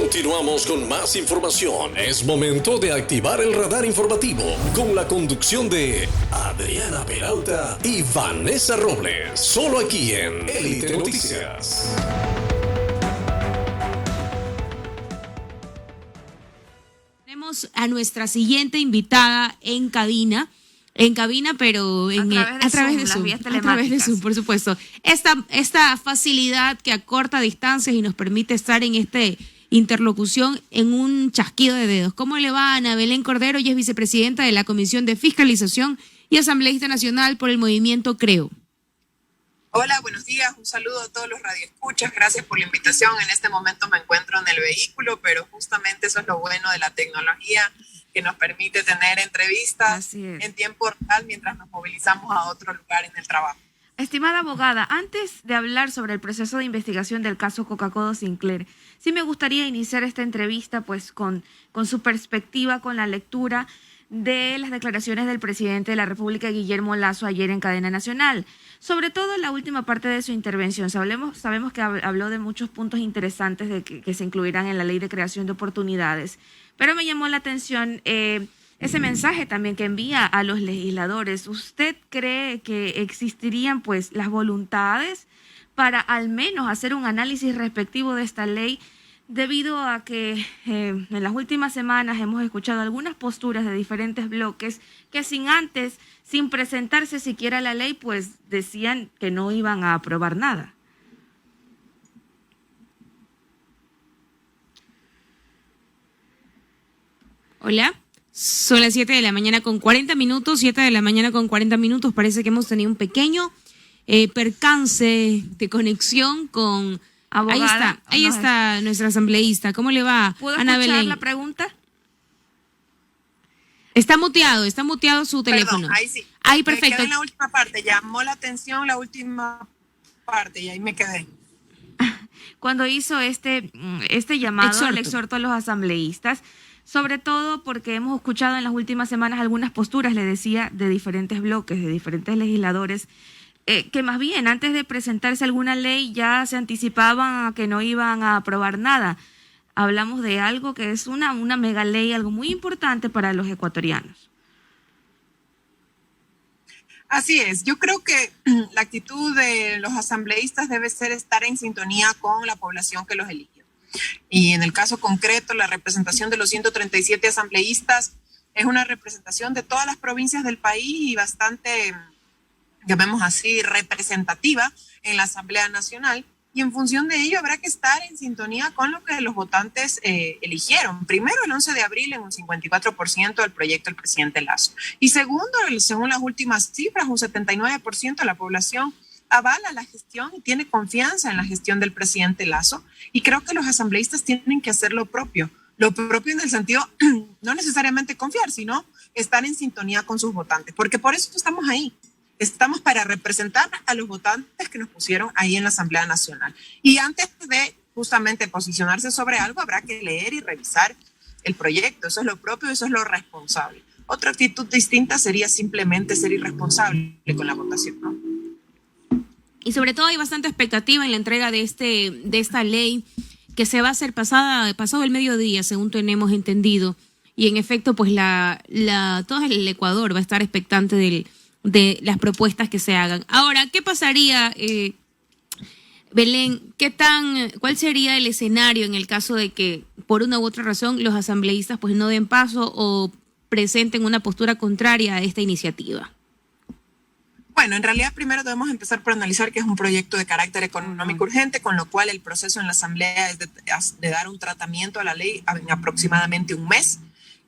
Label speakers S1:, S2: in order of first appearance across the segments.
S1: Continuamos con más información. Es momento de activar el radar informativo con la conducción de Adriana Peralta y Vanessa Robles. Solo aquí en Élite Noticias.
S2: Tenemos a nuestra siguiente invitada en cabina, pero a través de Zoom, por supuesto. Esta facilidad que acorta distancias y nos permite estar en interlocución en un chasquido de dedos. ¿Cómo le va Ana Belén Cordero? Ella es vicepresidenta de la Comisión de Fiscalización y asambleísta nacional por el movimiento Creo.
S3: Hola, buenos días. Un saludo a todos los radioescuchas. Gracias por la invitación. En este momento me encuentro en el vehículo, pero justamente eso es lo bueno de la tecnología, que nos permite tener entrevistas en tiempo real mientras nos movilizamos a otro lugar en el trabajo.
S4: Estimada abogada, antes de hablar sobre el proceso de investigación del caso Coca-Cola Sinclair, sí me gustaría iniciar esta entrevista pues con su perspectiva, con la lectura de las declaraciones del presidente de la República, Guillermo Lasso, ayer en cadena nacional. Sobre todo en la última parte de su intervención, sabemos que habló de muchos puntos interesantes de que se incluirán en la ley de creación de oportunidades, pero me llamó la atención ese mensaje también que envía a los legisladores. ¿Usted cree que existirían pues las voluntades para al menos hacer un análisis respectivo de esta ley, debido a que en las últimas semanas hemos escuchado algunas posturas de diferentes bloques que sin presentarse siquiera la ley, pues decían que no iban a aprobar nada?
S2: Hola. Son las 7 de la mañana con 40 minutos, 7 de la mañana con 40 minutos. Parece que hemos tenido un pequeño percance de conexión con...
S4: Abogada,
S2: ahí está nuestra asambleísta. ¿Cómo le va, Ana Belén?
S4: ¿Puedo escuchar la pregunta?
S2: Está muteado su teléfono.
S3: Perdón, ahí sí.
S2: Ahí, perfecto.
S3: Me quedé en la última parte, llamó la atención la última parte y ahí me quedé.
S4: Cuando hizo este llamado, el exhorto a los asambleístas, sobre todo porque hemos escuchado en las últimas semanas algunas posturas, le decía, de diferentes bloques, de diferentes legisladores, que más bien antes de presentarse alguna ley ya se anticipaban a que no iban a aprobar nada. Hablamos de algo que es una mega ley, algo muy importante para los ecuatorianos.
S3: Así es, yo creo que la actitud de los asambleístas debe ser estar en sintonía con la población que los eligió. Y en el caso concreto, la representación de los 137 asambleístas es una representación de todas las provincias del país y bastante, llamemos así, representativa en la Asamblea Nacional. Y en función de ello habrá que estar en sintonía con lo que los votantes eligieron. Primero, el 11 de abril en un 54% del proyecto del presidente Lasso. Y segundo, según las últimas cifras, un 79% de la población avala la gestión y tiene confianza en la gestión del presidente Lasso. Y creo que los asambleístas tienen que hacer lo propio. Lo propio en el sentido, no necesariamente confiar, sino estar en sintonía con sus votantes. Porque por eso estamos ahí. Estamos para representar a los votantes que nos pusieron ahí en la Asamblea Nacional. Y antes de justamente posicionarse sobre algo, habrá que leer y revisar el proyecto. Eso es lo propio, eso es lo responsable. Otra actitud distinta sería simplemente ser irresponsable con la votación, ¿no?
S2: Y sobre todo hay bastante expectativa en la entrega de esta ley que se va a hacer pasado el mediodía, según tenemos entendido. Y en efecto, pues todo el Ecuador va a estar expectante de las propuestas que se hagan. Ahora, ¿qué pasaría, Belén? ¿Cuál sería el escenario en el caso de que, por una u otra razón, los asambleístas pues no den paso o presenten una postura contraria a esta iniciativa?
S3: Bueno, en realidad primero debemos empezar por analizar que es un proyecto de carácter económico urgente, con lo cual el proceso en la Asamblea es de dar un tratamiento a la ley en aproximadamente un mes.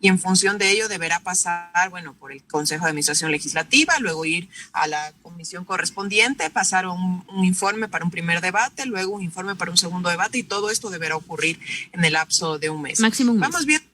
S3: Y en función de ello deberá pasar, por el Consejo de Administración Legislativa, luego ir a la comisión correspondiente, pasar un informe para un primer debate, luego un informe para un segundo debate, y todo esto deberá ocurrir en el lapso de un mes.
S2: Máximo un mes.
S3: Vamos viendo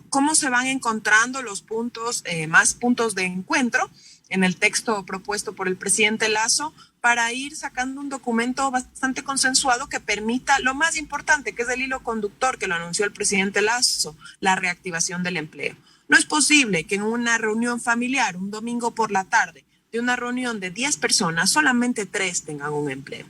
S3: cómo se van encontrando los puntos, más puntos de encuentro en el texto propuesto por el presidente Lasso, para ir sacando un documento bastante consensuado que permita lo más importante, que es el hilo conductor que lo anunció el presidente Lasso, la reactivación del empleo. No es posible que en una reunión familiar, un domingo por la tarde, de una reunión de 10 personas, solamente 3 tengan un empleo.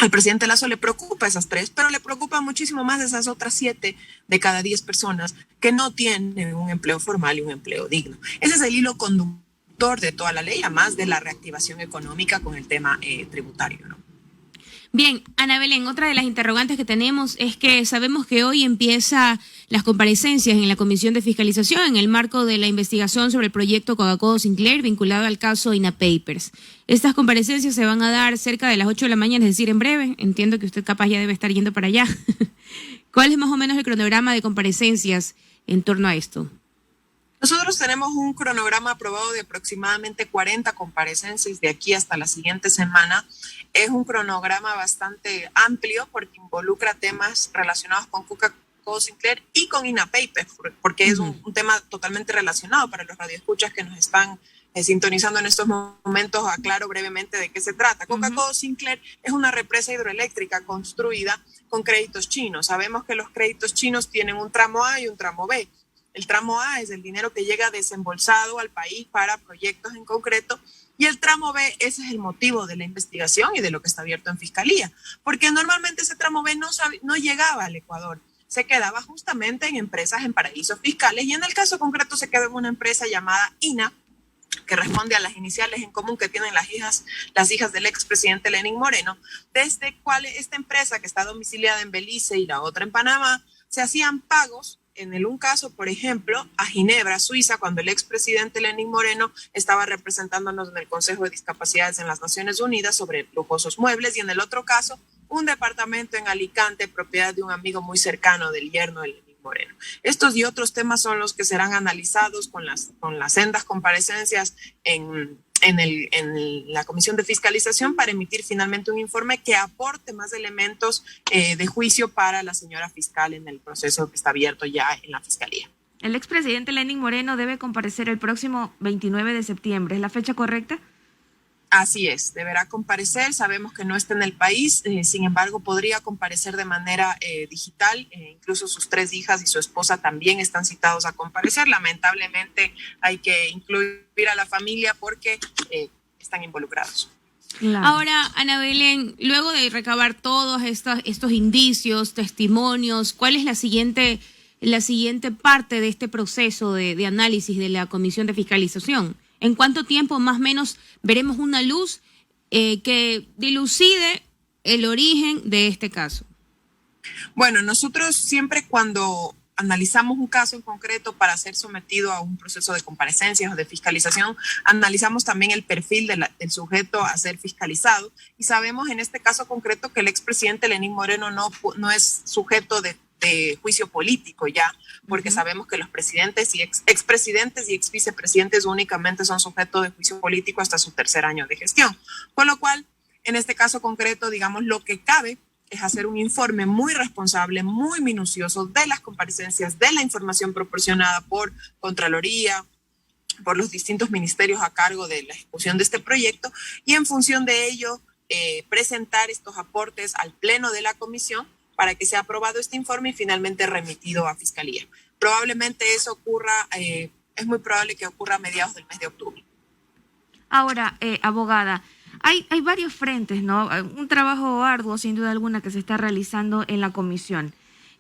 S3: Al presidente Lasso le preocupa esas 3, pero le preocupa muchísimo más esas otras 7 de cada 10 personas que no tienen un empleo formal y un empleo digno. Ese es el hilo conductor de toda la ley, además de la reactivación económica con el tema tributario, ¿no?
S2: Bien, Ana Belén, otra de las interrogantes que tenemos es que sabemos que hoy empieza las comparecencias en la Comisión de Fiscalización en el marco de la investigación sobre el proyecto Coca-Cola Sinclair vinculado al caso INA Papers. Estas comparecencias se van a dar cerca de las 8 de la mañana, es decir, en breve. Entiendo que usted capaz ya debe estar yendo para allá. ¿Cuál es más o menos el cronograma de comparecencias en torno a esto?
S3: Nosotros tenemos un cronograma aprobado de aproximadamente 40 comparecencias de aquí hasta la siguiente semana. Es un cronograma bastante amplio porque involucra temas relacionados con Coca-Cola Sinclair y con INA Papers, porque es un tema totalmente relacionado. Para los radioescuchas que nos están sintonizando en estos momentos, aclaro brevemente de qué se trata. Coca-Cola Sinclair es una represa hidroeléctrica construida con créditos chinos. Sabemos que los créditos chinos tienen un tramo A y un tramo B. El tramo A es el dinero que llega desembolsado al país para proyectos en concreto, y el tramo B, ese es el motivo de la investigación y de lo que está abierto en Fiscalía, porque normalmente ese tramo B no llegaba al Ecuador, se quedaba justamente en empresas en paraísos fiscales, y en el caso concreto se quedó en una empresa llamada INA, que responde a las iniciales en común que tienen las hijas del expresidente Lenín Moreno, desde cual esta empresa, que está domiciliada en Belice y la otra en Panamá, se hacían pagos. En un caso, por ejemplo, a Ginebra, Suiza, cuando el expresidente Lenín Moreno estaba representándonos en el Consejo de Discapacidades en las Naciones Unidas sobre lujosos muebles, y en el otro caso, un departamento en Alicante, propiedad de un amigo muy cercano del yerno de Lenín Moreno. Estos y otros temas son los que serán analizados con las sendas comparecencias en la Comisión de Fiscalización para emitir finalmente un informe que aporte más elementos de juicio para la señora fiscal en el proceso que está abierto ya en la Fiscalía.
S4: El expresidente Lenín Moreno debe comparecer el próximo 29 de septiembre. ¿Es la fecha correcta?
S3: Así es, deberá comparecer. Sabemos que no está en el país, sin embargo podría comparecer de manera digital. Incluso sus 3 hijas y su esposa también están citados a comparecer. Lamentablemente hay que incluir a la familia porque están involucrados.
S2: Claro. Ahora, Ana Belén, luego de recabar todos estos indicios, testimonios, ¿cuál es la siguiente parte de este proceso de análisis de la Comisión de Fiscalización? ¿En cuánto tiempo más o menos veremos una luz que dilucide el origen de este caso?
S3: Bueno, nosotros siempre cuando analizamos un caso en concreto para ser sometido a un proceso de comparecencias o de fiscalización, analizamos también el perfil del sujeto a ser fiscalizado, y sabemos en este caso concreto que el expresidente Lenín Moreno no es sujeto de juicio político ya, porque sabemos que los presidentes y expresidentes y exvicepresidentes únicamente son sujetos de juicio político hasta su 3er año de gestión. Con lo cual, en este caso concreto, digamos, lo que cabe es hacer un informe muy responsable, muy minucioso de las comparecencias, de la información proporcionada por Contraloría, por los distintos ministerios a cargo de la ejecución de este proyecto, y en función de ello presentar estos aportes al pleno de la comisión para que sea aprobado este informe y finalmente remitido a Fiscalía. Probablemente eso ocurra, es muy probable que ocurra a mediados del mes de octubre.
S4: Ahora, abogada, hay varios frentes, ¿no? Un trabajo arduo, sin duda alguna, que se está realizando en la comisión.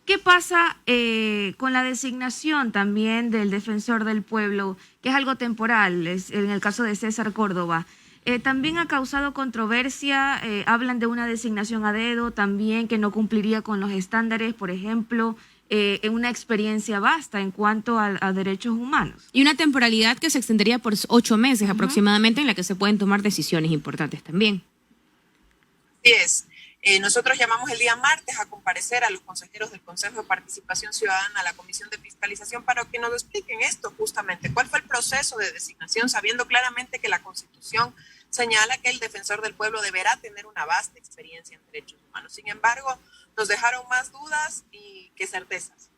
S4: ¿Qué pasa con la designación también del defensor del pueblo, que es algo temporal, en el caso de César Córdoba? También ha causado controversia, hablan de una designación a dedo, también que no cumpliría con los estándares, por ejemplo, en una experiencia vasta en cuanto a derechos humanos.
S2: Y una temporalidad que se extendería por 8 meses aproximadamente, en la que se pueden tomar decisiones importantes también.
S3: Así es. Nosotros llamamos el día martes a comparecer a los consejeros del Consejo de Participación Ciudadana a la Comisión de Fiscalización para que nos expliquen esto justamente, cuál fue el proceso de designación, sabiendo claramente que la Constitución señala que el defensor del pueblo deberá tener una vasta experiencia en derechos humanos. Sin embargo, nos dejaron más dudas que certezas.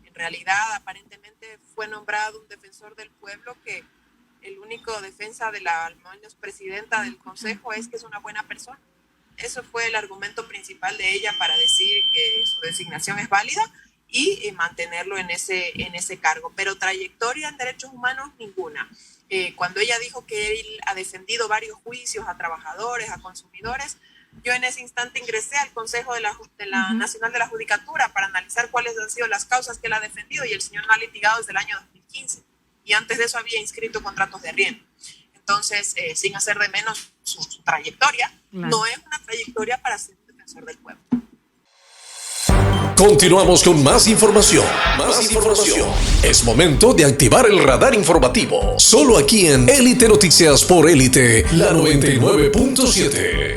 S3: En realidad, aparentemente fue nombrado un defensor del pueblo que el único defensa de la al menos presidenta del Consejo es que es una buena persona. Eso fue el argumento principal de ella para decir que su designación es válida y mantenerlo en ese cargo. Pero trayectoria en derechos humanos, ninguna. Cuando ella dijo que él ha defendido varios juicios a trabajadores, a consumidores, Yo en ese instante ingresé al Consejo de la Nacional de la Judicatura para analizar cuáles han sido las causas que él ha defendido, y el señor no ha litigado desde el año 2015, y antes de eso había inscrito contratos de arriendo. Entonces, sin hacer de menos su trayectoria, claro, no es una trayectoria para ser un defensor del pueblo.
S1: Continuamos con más información. Es momento de activar el radar informativo. Solo aquí en Élite Noticias por Élite, la 99.7.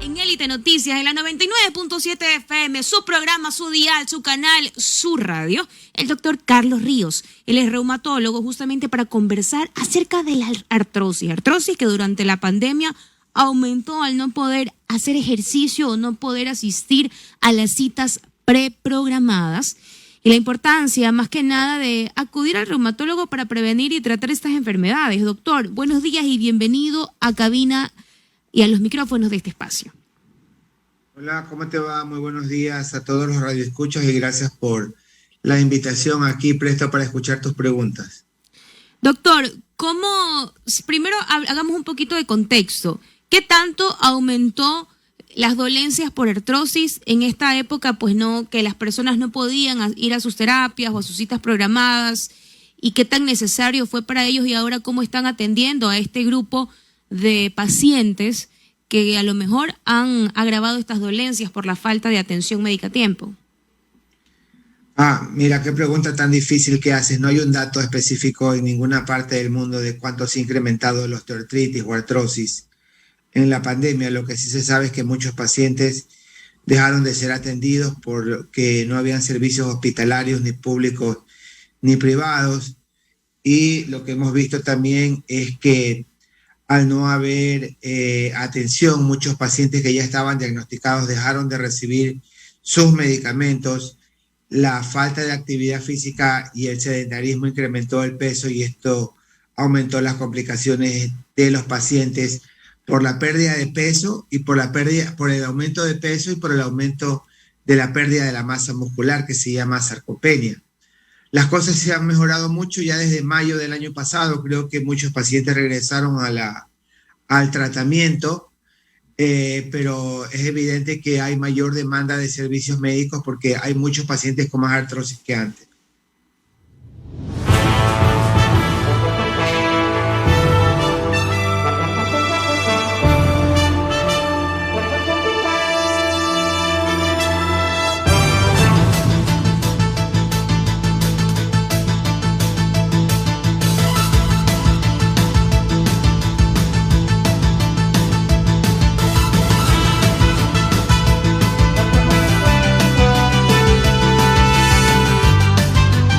S2: En Élite Noticias, en la 99.7 FM, su programa, su dial, su canal, su radio, el doctor Carlos Ríos. Él es reumatólogo, justamente para conversar acerca de la artrosis. Artrosis que durante la pandemia aumentó al no poder hacer ejercicio o no poder asistir a las citas preprogramadas, y la importancia más que nada de acudir al reumatólogo para prevenir y tratar estas enfermedades. Doctor, buenos días y bienvenido a cabina y a los micrófonos de este espacio.
S5: Hola, ¿cómo te va? Muy buenos días a todos los radioescuchas y gracias por la invitación aquí, presto para escuchar tus preguntas.
S2: Doctor, primero hagamos un poquito de contexto. ¿Qué tanto aumentó las dolencias por artrosis en esta época, pues no, que las personas no podían ir a sus terapias o a sus citas programadas? ¿Y qué tan necesario fue para ellos, y ahora cómo están atendiendo a este grupo de pacientes que a lo mejor han agravado estas dolencias por la falta de atención médica a tiempo?
S5: Mira, qué pregunta tan difícil que haces. No hay un dato específico en ninguna parte del mundo de cuánto se ha incrementado la osteoartritis o artrosis en la pandemia. Lo que sí se sabe es que muchos pacientes dejaron de ser atendidos porque no habían servicios hospitalarios, ni públicos ni privados. Y lo que hemos visto también es que al no haber atención, muchos pacientes que ya estaban diagnosticados dejaron de recibir sus medicamentos. La falta de actividad física y el sedentarismo incrementó el peso, y esto aumentó las complicaciones de los pacientes por la pérdida de peso y por el aumento de peso y por el aumento de la pérdida de la masa muscular, que se llama sarcopenia. Las cosas se han mejorado mucho ya desde mayo del año pasado. Creo que muchos pacientes regresaron al tratamiento, pero es evidente que hay mayor demanda de servicios médicos porque hay muchos pacientes con más artrosis que antes.